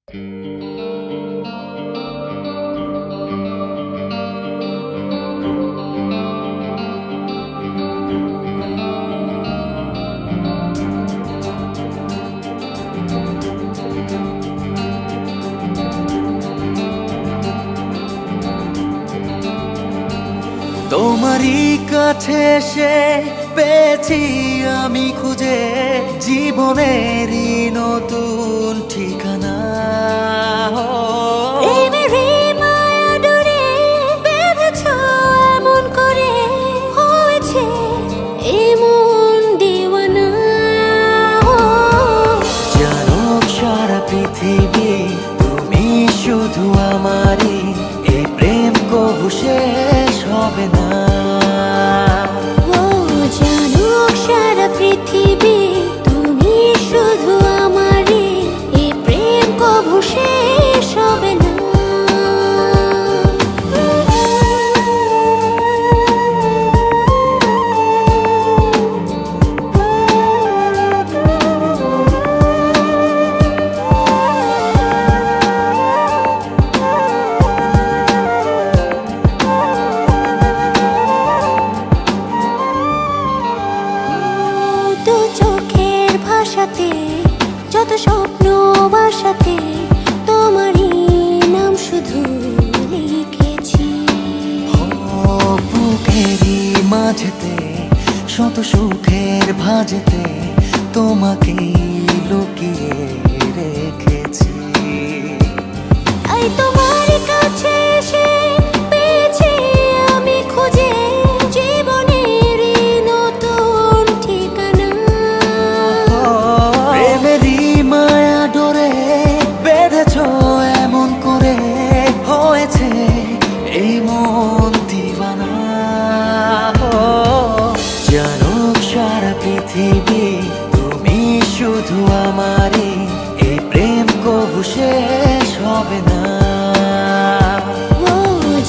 তোমারই কাছে এসে পেয়েছি আমি খুঁজে জীবনেরই নতুন ঠিকানা। প্রেমেরই মায়া ডোরে বেঁধেছ এমন করে, হয়েছে এমন দিওয়ানা। জানো সারা পৃথিবী তুমি শুধু আমারই, এই প্রেম কবু শেষ হবে না। ও জানুক সারা পৃথিবী তুমি শুধু আমারই, এই প্রেম কবু শেষ হবে না। দু চোখের ভাষাতে যত স্বপ্ন বাসাতে তোমারই নাম শুধু লিখেছি। বুকেরই মাঝেতে শত সুখের ভাজেতে তোমাকে লুকিয়ে রেখেছি। তাই তোমার কাছে এসে পেয়েছি আমি খুঁজে জীবনের নতুন ঠিকানা। প্রেমেরই মায়া ডোরে বেঁধেছ এমন করে, হয়েছে এই মন দিওয়ানা। জানো সারা পৃথিবী তুমি শুধু আমারই, এই প্রেম কবু শেষ হবে না। ও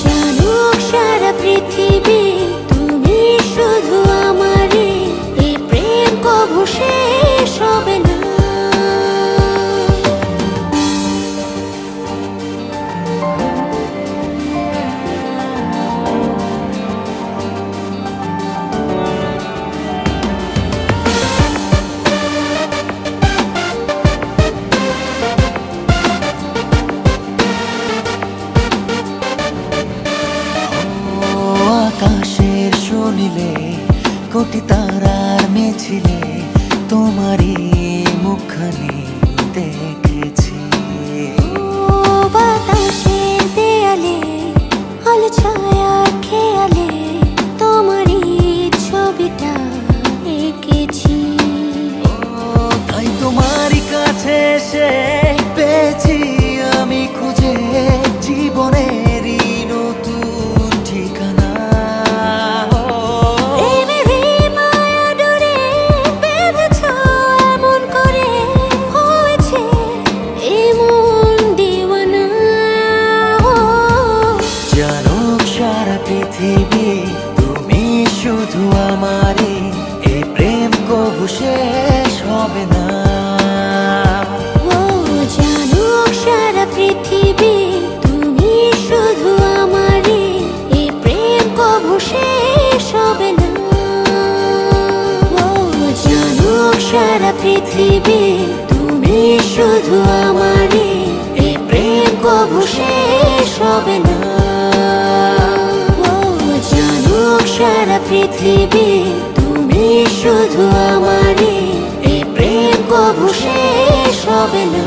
জানুক সারা পৃথিবী তুমি শুধু আমারই, এই প্রেম কবু শেষ হবে না। আকাশের শুনিলে কোটি তারার মিছিলে তোমারই মুখখানি দেখেছি। বাতাসের দেয়ালে আলো ছায়ার খেয়ালে তোমারই ছবিটা এঁকেছি। তাই তোমারই কাছে এসে পেয়েছি আমি খুঁজে জীবনেরই নতুন ঠিকানা। প্রেমেরই মায়া ডোরে বেঁধেছ এমন করে, হয়েছে এমন দিওয়ানা। জানো সারা পৃথিবী তুমি শুধু আমারই, এই প্রেম কবু শেষ হবে না। ও জানুক সারা পৃথিবী তুমি শুধু আমারই, এই প্রেম কবু শেষ হবে না। ও জানুক সারা পৃথিবী তুমি শুধু আমারই, এই প্রেম কবু শেষ হবে না। ও জানুক সারা পৃথিবী তুমি শুধু আমারই, এই প্রেম কবু শেষ হবে না।